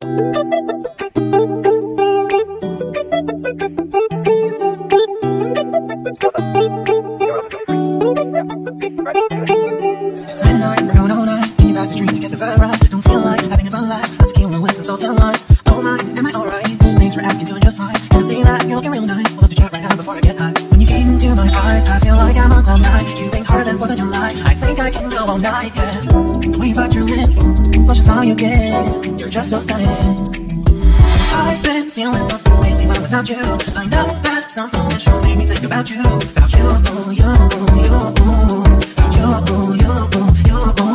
It's midnight, we're going all night. Can you pass a drink to get the vibe right? Don't feel like having a fun life. I was tequila with some salt and lime. Oh my, am I alright? Thanks for asking, doing just fine. Can I say that you're looking real nice? We'll have to chat right now before I get high. When you came into my eyes, I feel like I'm on cloud nine. You ain't harder than 4th of July. I think I can go all night, yeah. The way you bite your lips, that's just all you get. You're just so stunning. I've been feeling nothing lately, but without you, I know that something special made me think about you. About you, oh, you, oh, you, oh. About you, oh, you, oh, you, oh.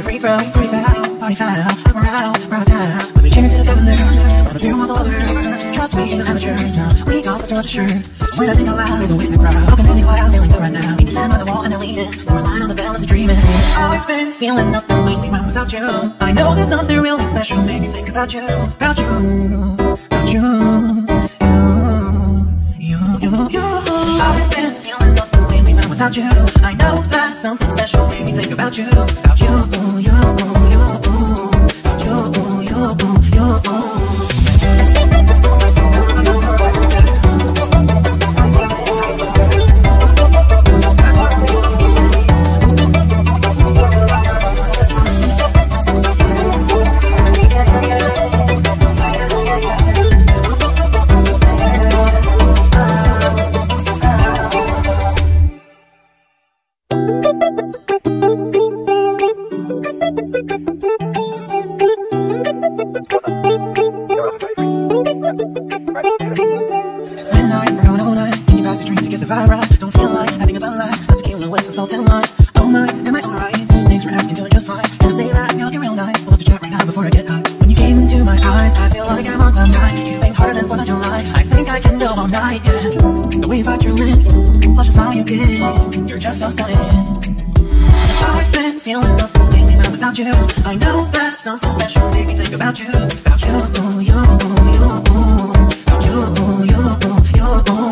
Free throw, free foul, party foul, up around, round town. When we cheers to the governor, all the beer wants all over. Trust me, no amateurs now. We got this sure. When I think aloud, there's always a crowd. Smoking any cloud, feeling good right now. People stand by the wall and they're leaning. So we're lying on the balance of dreaming. I've been feeling nothing lately when without you. I know there's something really special made me think about you, about you, about you, you. I've been feeling nothing lately when without you. I know that something special made me think about you, about you, you, you, about you, you, you. It's midnight, we're going all night. Can you pass a drink to get the vibe right? Don't feel like having a fun life. I was tequila with some salt and lime. Oh my, am I alright? Thanks for asking, doing just fine. Can I say that you're looking real nice? We'll have to chat right now before I get high. When you gaze into my eyes, I feel like I'm on cloud nine. You ain't harder than 4th of July. I think I can go all night, yeah. The way you bite your lips, that's just all you get. You're just so stunning. I've been feeling nothing lately, but without you, I know that something special made me think about you, about you, oh, you, oh, you, oh. About you, oh, you, oh, you, oh.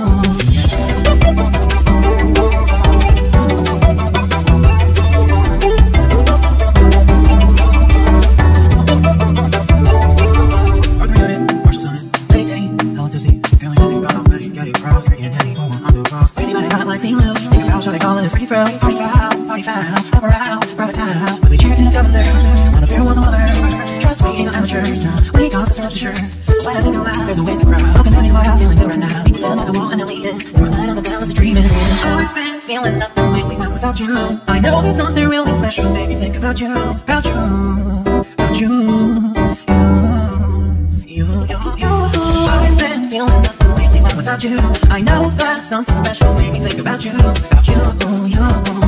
Shall I call it a free throw? Party foul, party foul, up around, round town. When we cheers to the governor, all the beer wants all over. Trust me, no amateurs now. We got this for sure. When I think aloud, there's always a crowd. Smoking any cloud, feeling good right now. People stand by the wall and they're leaning. So we're lying on the balance of dreaming. I've been feeling nothing lately when without you. I know there's something really special made me think about you, about you, about you, you. I've been feeling nothing lately when without you. I know that something special made me think about you, oh, you.